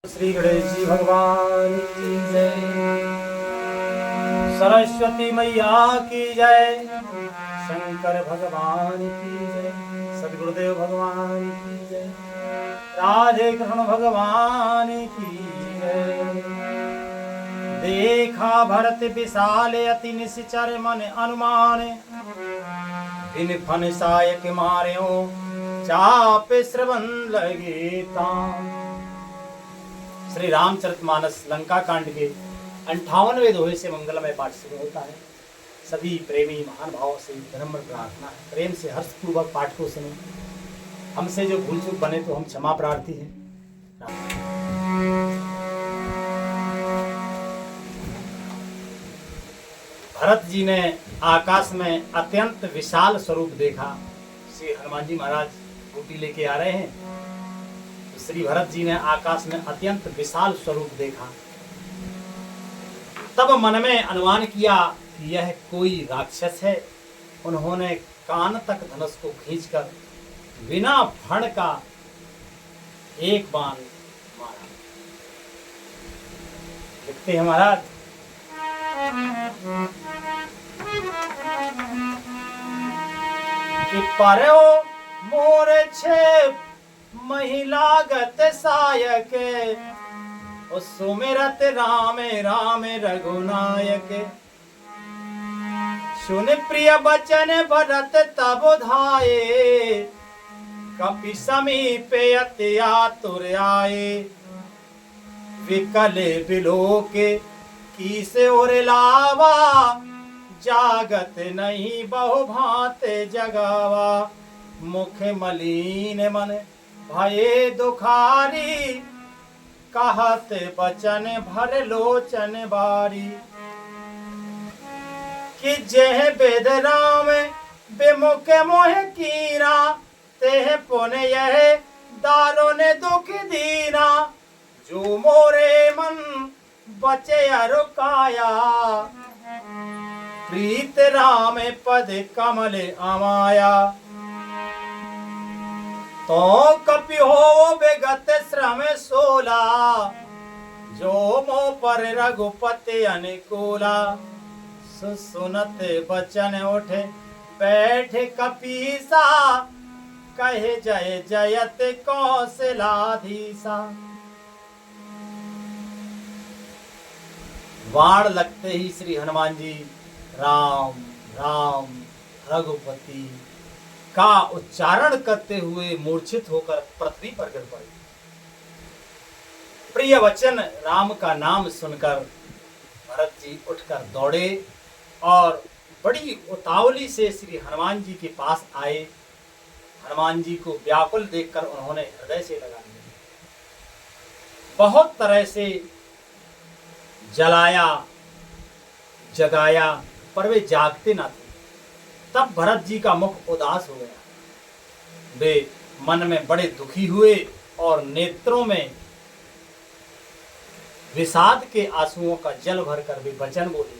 श्री गणेश जी भगवान की जय। सरस्वती मैया की जय। शंकर भगवान की जय। सदगुरुदेव भगवान की जय। राधे कृष्ण भगवान की जय। देखा भरत विशाल अति निश्चर मन अनुमान, बिन फन सायक मार्यो चाप श्रवण लगे तान। श्री रामचरितमानस लंका कांड के 58वें दोहे से मंगलमय पाठ शुरू होता है। सभी प्रेमी महान भाव से विनम्र प्रार्थना है, प्रेम से हर्षपूर्वक पाठ को सुनो। हमसे जो भूल चूक बने तो हम क्षमा प्रार्थी हैं। भरत जी ने आकाश में अत्यंत विशाल स्वरूप देखा। श्री हनुमान जी महाराज बूटी लेके आ रहे हैं। श्री भरत जी ने आकाश में अत्यंत विशाल स्वरूप देखा। तब मन में अनुमान किया कि यह कोई राक्षस है। उन्होंने कान तक धनुष को खींचकर बिना फण का एक बाण मारा। लिखते हैं महाराज, कि पर्यो मोर छे महिलागत सायक, सुमिरत राम राम रघुनायक। सुन प्रिय बचन भरत तब धाये, कपि समीप अति आतुर आए। विकल बिलोक किस ओर लावा, जागत नहीं बहु भांत जगावा। मुख मलिन मन भये दुखारी, कहत बचन भर लोचन बारी। कि जेह वेद राम विमुख मोह कीरा, तेह पुन यह दारुण दुख दीना। जो मोरे मन बचे अरुकाया, प्रीत राम पद कमल अमाया। तो कपि हो बेगत श्रम सोला, जो मोह पर रघुपति अनुकूला। सुनत बचन उठे बैठ कपीसा, कहे जय जयत कौशलाधीसा। बाण लगते ही श्री हनुमान जी राम राम रघुपति का उच्चारण करते हुए मूर्छित होकर पृथ्वी पर गिर पड़े। प्रिय वचन राम का नाम सुनकर भरत जी उठकर दौड़े और बड़ी उतावली से श्री हनुमान जी के पास आए। हनुमान जी को व्याकुल देखकर उन्होंने हृदय से लगा लिया। बहुत तरह से जलाया जगाया, पर वे जागते ना थे। तब भरत जी का मुख उदास हो गया। वे मन में बड़े दुखी हुए और नेत्रों में विषाद के आंसुओं का जल भरकर वे वचन बोले।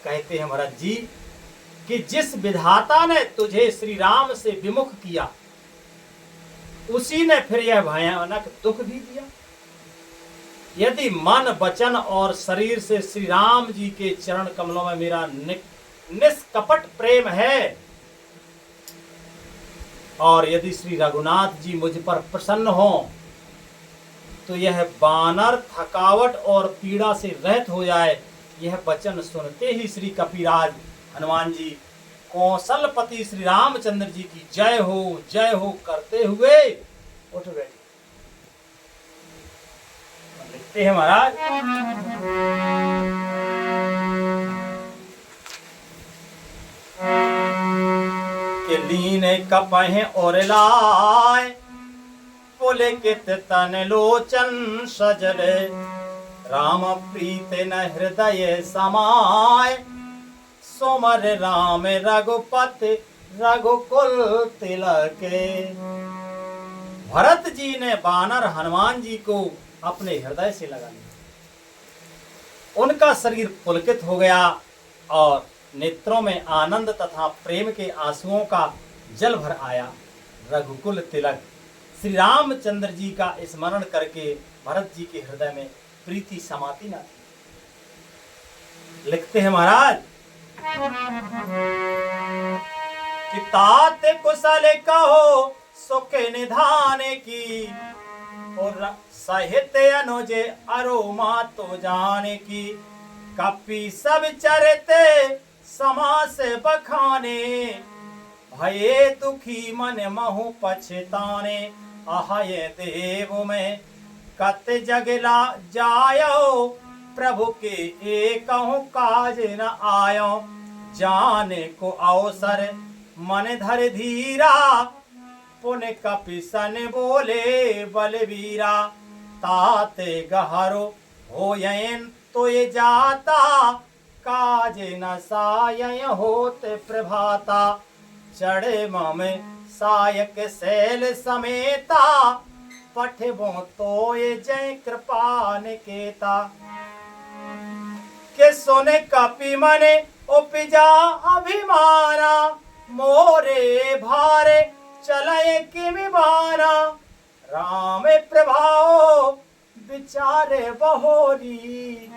कहते हैं भरत जी कि जिस विधाता ने तुझे श्री राम से विमुख किया, उसी ने फिर यह भयानक दुख भी दिया। यदि मन वचन और शरीर से श्री राम जी के चरण कमलों में मेरा निष्कपट प्रेम है, और यदि श्री रघुनाथ जी मुझ पर प्रसन्न हो, तो यह बानर थकावट और पीड़ा से रहित हो जाए। यह वचन सुनते ही श्री कपिराज हनुमान जी कौशलपति श्री रामचंद्र जी की जय हो करते हुए उठ बैठे। लिखते हैं महाराज, के लीने कपहे और लाए, पुलकित तन लोचन सजले। राम प्रीत न हृदय समाय, सुमर राम रघुपति रघुकुल तिलके। भरत जी ने बानर हनुमान जी को अपने हृदय से लगा लिया। उनका शरीर पुलकित हो गया और नेत्रों में आनंद तथा प्रेम के आंसुओं का जल भर आया। रघुकुल तिलक श्री रामचंद्र जी का स्मरण करके भरत जी के हृदय में प्रीति समाती न थी। लिखते हैं महाराज कि तात कुशल कहो सुख निधान की, और साहित्य अनुजे अरोमा तो जाने की, कपि सब चरते समास बखाने, भये दुखी मन महु पछताने, आहय देव में कत जगला जायो, प्रभु के एकहु काज न आयो, जाने को अवसर मन धर धीरा, पुण्य कपिसन बोले बलवीरा, ताते गहरो होयन तो ये जाता, काज न साय होते प्रभाता, चढ़े मम सायक सैल समेता, पठबो तो ये जय कृपा निकेता, के सुने कपि मने उपजा अभिमाना, मोरे भारे चले किमि बाना, राम प्रभाओ विचारे बहोरी,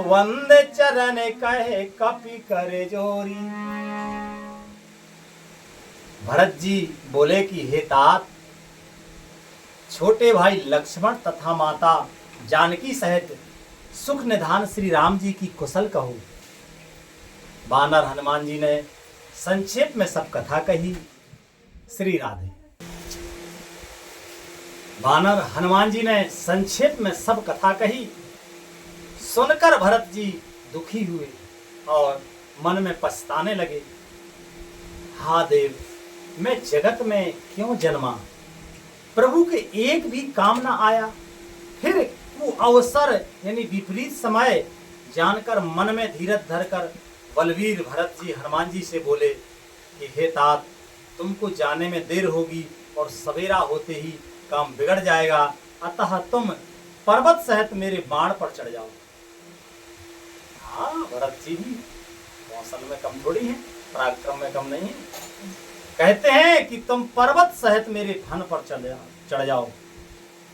वंद चरण कहे कपि करे जोरी। भरत जी बोले कि हे तात, छोटे भाई लक्ष्मण तथा माता जानकी सहित सुख निधान श्री राम जी की कुशल कहो। वानर हनुमान जी ने संक्षेप में सब कथा कही। श्री राधे। वानर हनुमान जी ने संक्षेप में सब कथा कही। सुनकर भरत जी दुखी हुए और मन में पछताने लगे। हा देव, मैं जगत में क्यों जन्मा, प्रभु के एक भी काम ना आया। फिर वो अवसर यानी विपरीत समय जानकर मन में धीरज धरकर बलवीर भरत जी हनुमान जी से बोले कि हे तात, तुमको जाने में देर होगी और सवेरा होते ही काम बिगड़ जाएगा, अतः तुम पर्वत सहित मेरे बाण पर चढ़ जाओ। हाँ, भरत जी भी कौशल में कम थोड़ी है, पराक्रम में कम नहीं है। कहते हैं कि तुम पर्वत सहित मेरे फन पर चढ़ जाओ,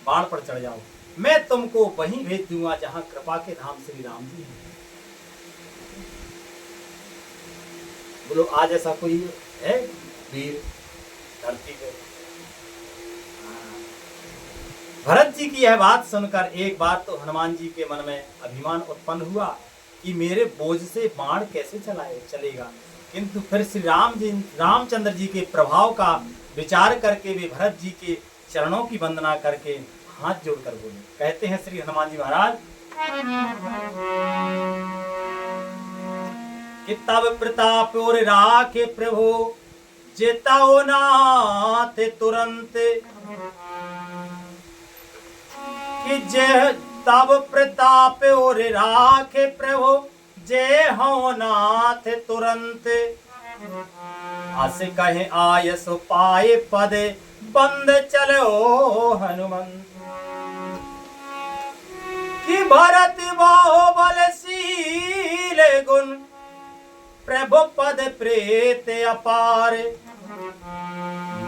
बाण पर चढ़ जाओ, मैं तुमको वहीं भेज दूंगा जहां कृपा के धाम श्री राम जी हैं। बोलो, आज ऐसा कोई है वीर धरती पे? भरत जी की यह बात सुनकर एक बार तो हनुमान जी के मन में अभिमान उत्पन्न हुआ कि मेरे बोझ से बाण कैसे चलेगा, किंतु फिर श्री रामचंद्र जी के प्रभाव का विचार करके वे भरत जी के चरणों की वंदना करके हाथ जोड़कर बोले। कहते हैं श्री हनुमान जी महाराज कि तब प्रताप और राखे प्रभु, जेताओ नाथ तुरंत, कि जय तब प्रताप और राखे प्रभु, जय हो नाथ तुरंत। अस कहे आयस पाए पद, बंद चलो हनुमंत। कि भरत बाहुबलशील गुण, प्रभु पद प्रेत अपार।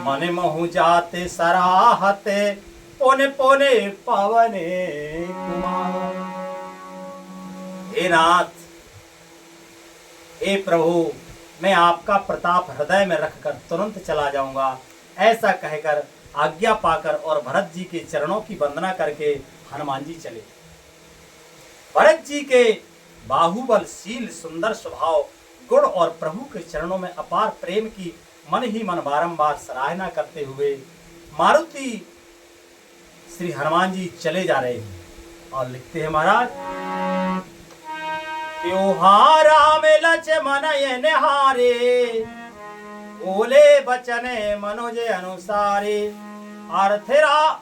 मन महु जाते सराहते, पुने पुने पवने कुमार। हे नाथ, हे प्रभु, मैं आपका प्रताप हृदय में रखकर तुरंत चला जाऊंगा। ऐसा कहकर आज्ञा पाकर और भरत जी के चरणों की वंदना करके हनुमान जी चले। भरत जी के बाहुबलशील सुंदर स्वभाव गुण और प्रभु के चरणों में अपार प्रेम की मन ही मन बारंबार सराहना करते हुए मारुति श्री हनुमान जी चले जा रहे हैं। और लिखते हैं महाराज, क्यों राम लक्ष्मण ये निहारे, बोले बचने मनोज अनुसारे।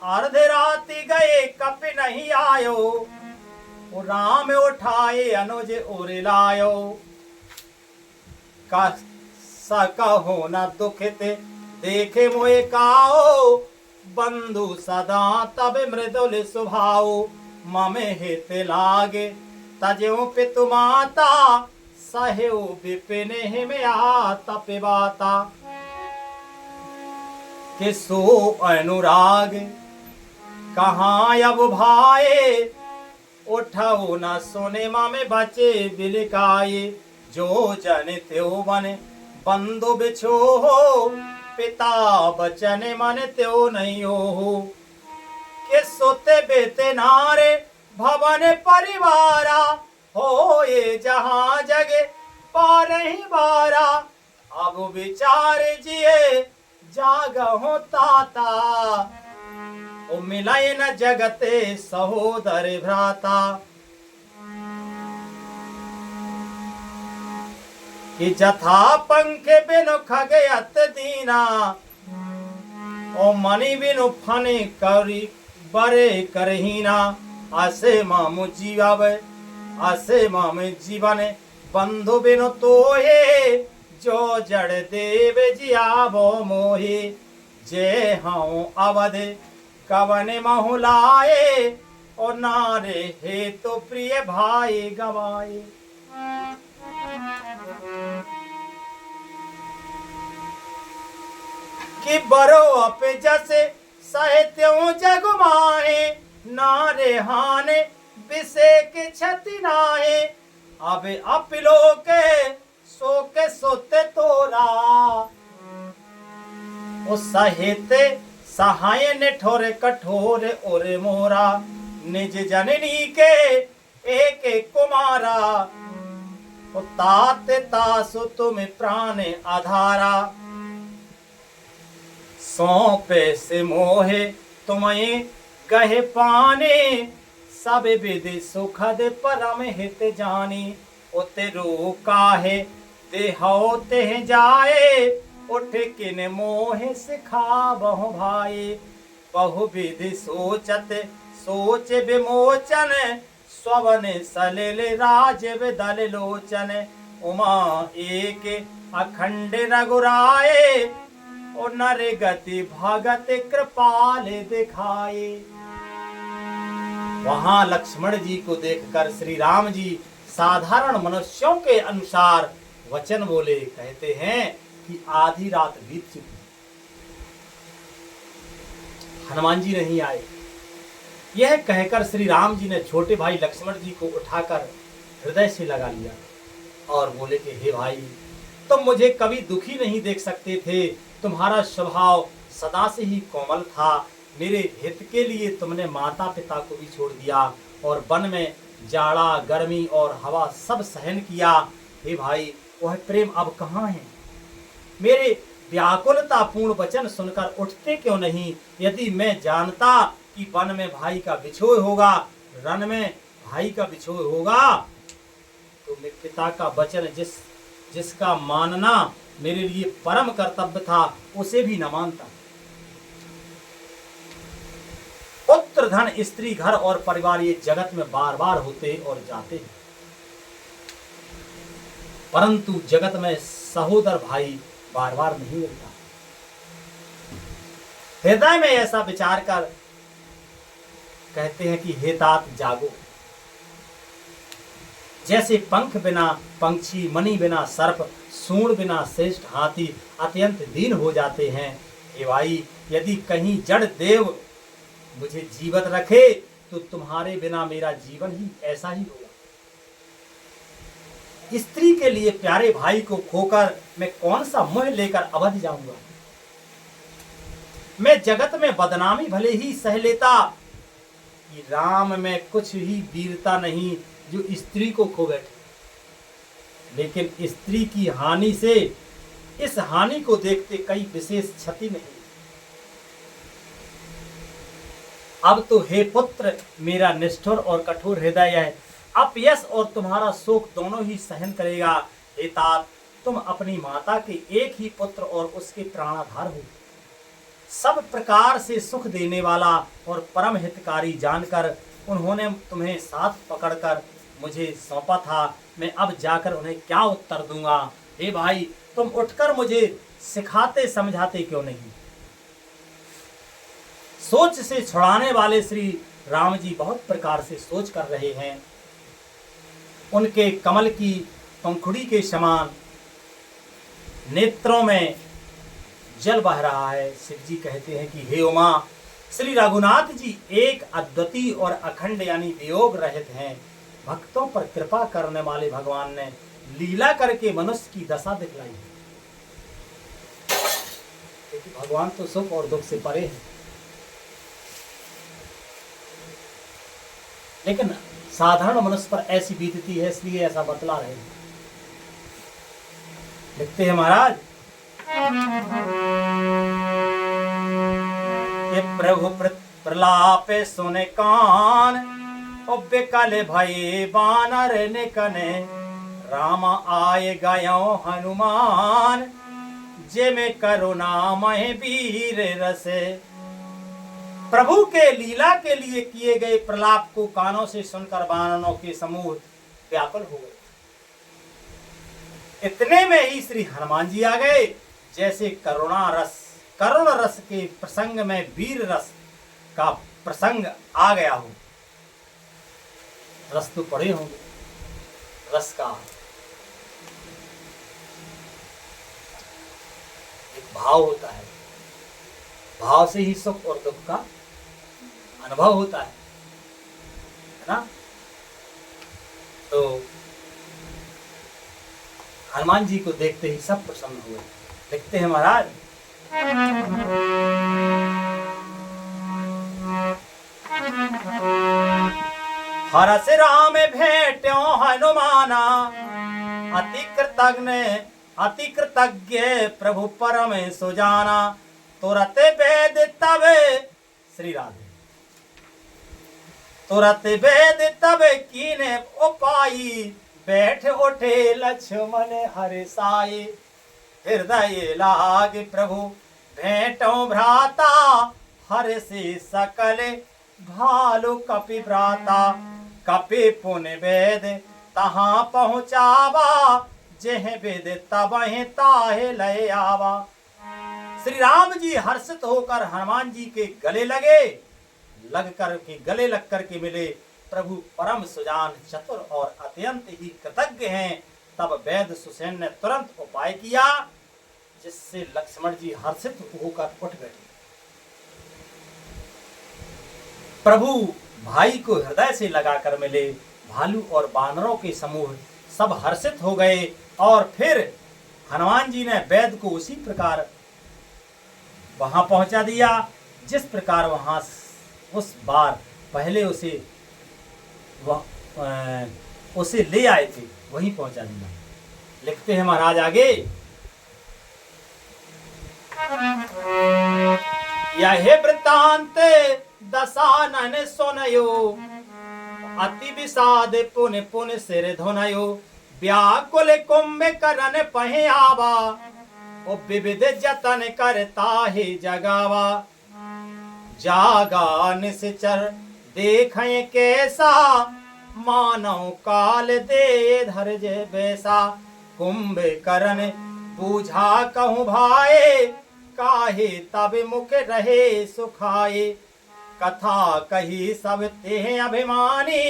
अर्धराति गए कपि नहीं आयो, राम उठाए अनुज और लायो। कहो न दुखित देखे मोए काओ, बंधु सदा तब मृदुल स्वभाव। ममे हित लागे तजो पितु माता, सहेउ विपिन हिम आतप बाता। कि सो अनुराग कहाँ अब भाए, उठाओ न सोने माँ में बचे बिलकाए। जो जन त्यो मन बंधु बिछो हो, पिता बचन मन त्यो नहीं हो। के सोते बेते नारे भवन परिवारा, हो ये जहां जगे पारही बारा। अब विचार जिए जागहो ताता, ओ मिलाए न जगते सहोदर भ्राता। कि जथा पंखे बिनु खगयत दीना, ओ मणि बिनु फने करी बरे करहीना। आसे मामु जीवावे, आसे मामे जीवन बंधु बिनु तोहे। जो जड़ देव जियावो मोहे, जे हाउ अवध कवन महुलाए। और नारे हे तो प्रिय भाई गवाए। कि बरो अप जसे साहित्यों जग माहे, नारे हाने विषे के क्षति नाहे। अब अपिलो के सो के सोते तोरा, ओ साहित्य सहाय निठोर कठोर और मोरा। निज जननी के एक कुमारा, ओ तात तासु तुम प्राण आधारा। सौंपे से मोहे तुम्हें कहे पाने, सब विधि सुखद परम हित जानी। उते रो काहे देहो ते जाए, उठ किन मोहे सिखा बहु भाई। बहु विधि सोचत सोच विमोचन, स्ववन सलिल राज विदल लोचन। उमा एक अखंड रघुराए, और नर गति भगत कृपाल दिखाए। वहां लक्ष्मण जी को देखकर श्री राम जी साधारण मनुष्यों के अनुसार वचन बोले। कहते हैं कि आधी रात बीत चुकी, हनुमान जी नहीं आए। यह कहकर श्री राम जी ने छोटे भाई लक्ष्मण जी को उठाकर हृदय से लगा लिया और बोले कि हे भाई, तुम मुझे कभी दुखी नहीं देख सकते थे। तुम्हारा स्वभाव सदा से ही कोमल था। मेरे हित के लिए तुमने माता पिता को भी छोड़ दिया और वन में जाड़ा गर्मी और हवा सब सहन किया। हे भाई, वह प्रेम अब कहाँ है? मेरे व्याकुलता पूर्ण वचन सुनकर उठते क्यों नहीं? यदि मैं जानता कि वन में भाई का बिछोह होगा, रन में भाई का बिछोह होगा, तो मेरे पिता का वचन जिसका मानना मेरे लिए परम कर्तव्य था, उसे भी न मानता। पुत्र धन स्त्री घर और परिवार ये जगत में बार बार होते और जाते हैं, परंतु जगत में सहोदर भाई बार बार नहीं मिलता। हृदय में ऐसा विचार कर कहते हैं कि हे तात जागो। जैसे पंख बिना पंछी, मणि बिना सर्प, सूंड बिना श्रेष्ठ हाथी अत्यंत दीन हो जाते हैं, हे भाई, यदि कहीं जड़ देव मुझे जीवित रखे तो तुम्हारे बिना मेरा जीवन ही ऐसा ही होगा। स्त्री के लिए प्यारे भाई को खोकर मैं कौन सा मोह लेकर अवध जाऊंगा। मैं जगत में बदनामी भले ही सह लेता कि राम में कुछ ही वीरता नहीं जो स्त्री को खो बैठे, लेकिन स्त्री की हानि से इस हानि को देखते कई विशेष क्षति नहीं। अब तो हे पुत्र, मेरा निष्ठुर और कठोर हृदय है अपयश और तुम्हारा शोक दोनों ही सहन करेगा। हे तात, तुम अपनी माता के एक ही पुत्र और उसके प्राणाधार हो। सब प्रकार से सुख देने वाला और परम हितकारी जानकर उन्होंने तुम्हें साथ पकड़कर मुझे सौंपा था। मैं अब जाकर उन्हें क्या उत्तर दूंगा? हे भाई, तुम उठकर मुझे सिखाते समझाते क्यों नहीं? सोच से छुड़ाने वाले श्री राम जी बहुत प्रकार से सोच कर रहे हैं। उनके कमल की पंखुड़ी के समान नेत्रों में जल बह रहा है। शिव जी कहते हैं कि हे उमा, श्री रघुनाथ जी एक अद्वितीय और अखंड यानी वियोग रहित हैं। भक्तों पर कृपा करने वाले भगवान ने लीला करके मनुष्य की दशा दिखलाई है। क्योंकि भगवान तो सुख और दुख से परे है, लेकिन साधारण मनुष्य पर ऐसी बीतती है, इसलिए ऐसा बतला रहे हैं। लिखते हैं महाराज कि प्रभु प्रलाप सुने कान बिकल भई बानर निकने, राम आए गयो हनुमान जे में करुणामय वीर रसे। प्रभु के लीला के लिए किए गए प्रलाप को कानों से सुनकर वानरों के समूह व्याकुल हो गए। इतने में ही श्री हनुमान जी आ गए। जैसे करुण रस के प्रसंग में वीर रस का प्रसंग आ गया हो। रस तो पढ़े होंगे, रस का एक भाव होता है, भाव से ही सुख और दुख का अनुभव होता है ना। तो हनुमान जी को देखते ही सब प्रसन्न हुए। लिखते हैं महाराज हरस राम भेट्यो हनुमाना, अति कृतज्ञ प्रभु परम सुजाना, तुरत वेद तब श्री राधे तुरत वेद तब कीने उपाई, बैठ उठे लक्ष्मण हर्षाए। हृदय लाग प्रभु भेंटो भ्राता, हर्षि सकल भालु कपि भ्राता। कपि पुण्य वेद तहाँ पहुँचावा, जेह वेद तबहि ताहे लय आवा। श्री राम जी हर्षित होकर हनुमान जी के गले लग कर मिले। प्रभु परम सुजान चतुर और अत्यंत ही कृतज्ञ हैं। तब वेद सुसेन ने तुरंत उपाय किया, जिससे लक्ष्मण जी हर्षित होकर उठ बैठे। प्रभु भाई को हृदय से लगाकर मिले। भालू और बानरों के समूह सब हर्षित हो गए और फिर हनुमान जी ने वेद को उसी प्रकार वहां पहुंचा दिया, जिस प्रकार वहां उस बार पहले उसे ले आए थे, वहीं पहुंचा दिया। लिखते हैं महाराज आगे, यह वृत्तांत दशानन सुनयो, अति विषाद पुन पुन सिर धुनयो। व्याकुल कुंभकर्ण पहे आवा, विविध जतन करता है जगावा। जागा निश्चर देखें कैसा, मानव काल दे धर्ज बैसा। कुंभकर्ण बूझा कहूँ भाए, काहे तब मुख रहे सुखाए। कथा कही सब ते अभिमानी,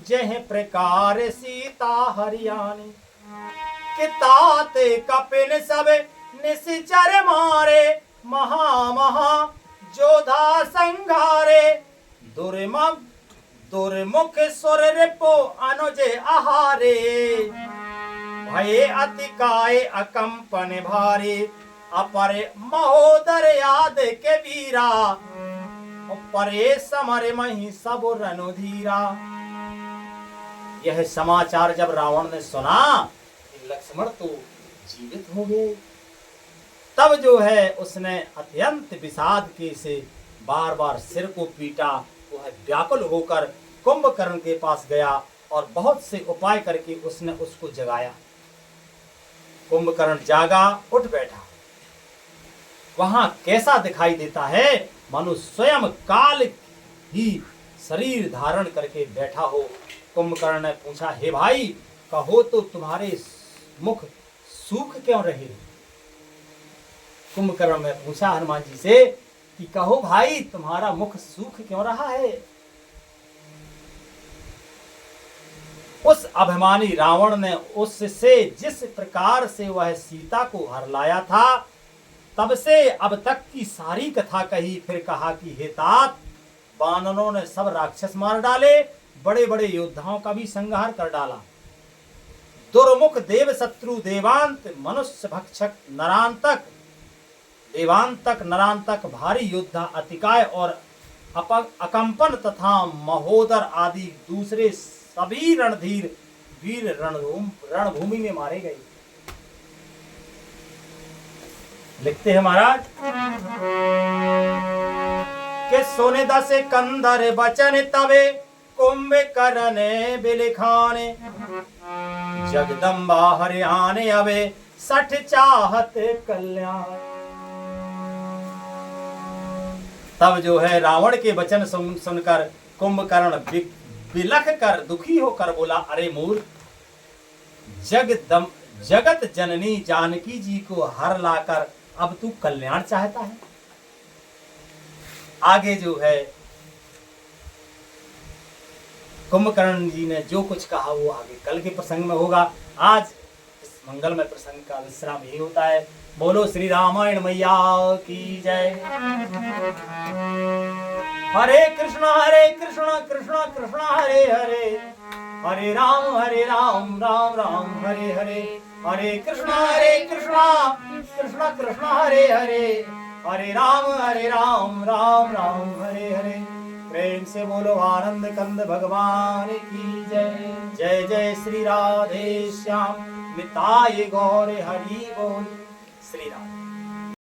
जह प्रकार सीता हरियाणी। कितात कपिन सब निश्चर मारे, महा जोधा संघारे। दुर्मुख सुर रिपो अनुज आहारे, भये अति काय अकंपन भारी। अपर महोदर याद के वीरा, परे समर मही सब रणधीरा। यह समाचार जब रावण ने सुना कि लक्ष्मण तो जीवित हो गए, तब जो है उसने अत्यंत विषाद के से बार बार सिर को पीटा। वह व्याकुल होकर कुंभकर्ण के पास गया और बहुत से उपाय करके उसने उसको जगाया। कुंभकर्ण जागा, उठ बैठा। वहां कैसा दिखाई देता है, मानो स्वयं काल ही शरीर धारण करके बैठा हो। कुंभकर्ण ने पूछा, हे भाई, कहो तो तुम्हारे मुख सूख क्यों रहे? कुंभकर्ण ने पूछा हनुमान जी से कि कहो भाई, तुम्हारा मुख सूख क्यों रहा है? उस अभिमानी रावण ने उससे जिस प्रकार से वह सीता को हर लाया था, तब से अब तक की सारी कथा कही। फिर कहा कि हे तात, वानरों ने सब राक्षस मार डाले, बड़े बड़े योद्धाओं का भी संहार कर डाला। दुर्मुख देव शत्रु देवांत मनुष्य भक्षक नरांतक, देवांतक नरांतक भारी योद्धा अतिकाय और अकंपन तथा महोदर आदि दूसरे सभी रणधीर वीर रणभूमि में मारे गए। लिखते हैं महाराज कि सोने दस कंदर बचन तबे कुंभकर्ण बिलखाने, जगदम्बा हरियाणे अबे सठ चाहत कल्याण। तब जो है रावण के वचन सुनकर कुंभकर्ण बिलख कर दुखी होकर बोला, अरे मूर्ख, जगत जननी जानकी जी को हर लाकर अब तू कल्याण चाहता है। आगे जो है कुंभकर्ण जी ने जो कुछ कहा वो आगे कल के प्रसंग में होगा। आज इस मंगलमय प्रसंग का विश्राम यही होता है। बोलो श्री रामायण मैया की जय। हरे कृष्णा कृष्णा कृष्णा हरे हरे, हरे राम राम राम हरे हरे, हरे कृष्णा कृष्णा कृष्णा हरे हरे, हरे राम राम राम हरे हरे। प्रेम से बोलो आनंद कंद भगवान की जय। जय जय श्री राधे श्याम, मिताये गौर हरि बोल। श्री राम।